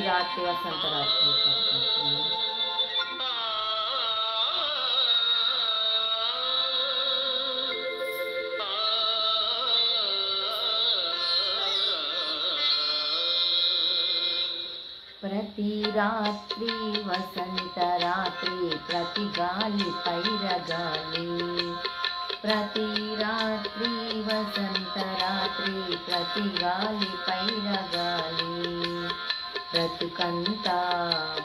రాత్రి వసంత రాత్రి పాడుకుంటున్నాను. ప్రతి రాత్రి వసంత రాత్రి ప్రతి గాలి పైరగాలి, ప్రతి రాత్రి వసంత రాత్రి ప్రతి గాలి పైరగాలి, బ్రతుకంతా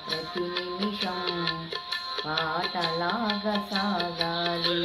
ప్రతి నిమిషం పాటలాగా సాగాలి.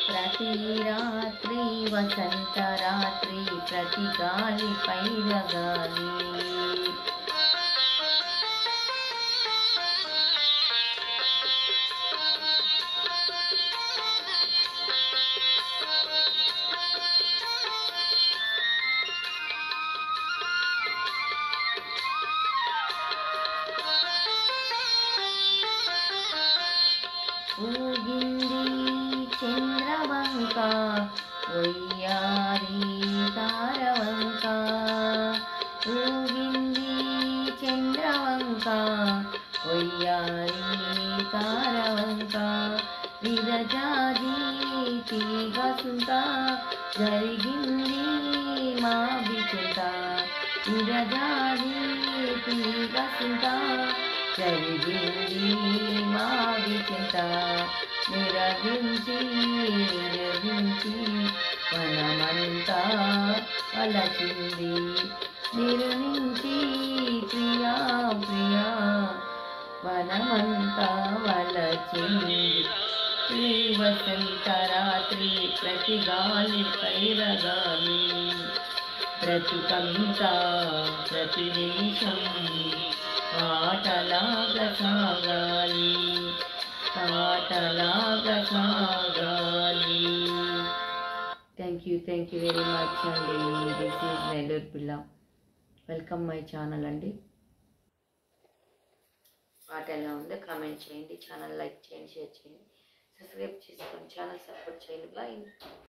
ప్రతి రాత్రి వసంత రాత్రి ప్రతి గాలి పైరగాలి, ఊగింది చంద్రవంక ఒయ్యారి తారవంక, ఊగింది చంద్రవంక ఒయ్యారి తారవంక, విరజాది తీగసుంత జరిగింది మా బిచెంత, విరజాది తీగసుంత జరిగింది మా బిచెంత, నిరగించి మనమంతా వలచింది, నిరునించి ప్రియా ప్రియా మనమంతా వలచింది. శ్రీ వసంత రాత్రి ప్రతి గాలి పైరగాలి, బ్రతుకంతా ప్రతి నిమిషం పాటలాగా సాగాలి, పాటలాగా సాగాలి. థ్యాంక్ యూ వెరీ మచ్ అండి. దిస్ ఈజ్ నెల్లూరు పిల్ల. వెల్కమ్ మై ఛానల్ అండి. పాట ఎలా ఉందో కామెంట్ చేయండి, ఛానల్ లైక్ చేయండి, షేర్ చేయండి, సబ్స్క్రైబ్ చేసుకోండి, ఛానల్ సపోర్ట్ చేయండి. బాయ్.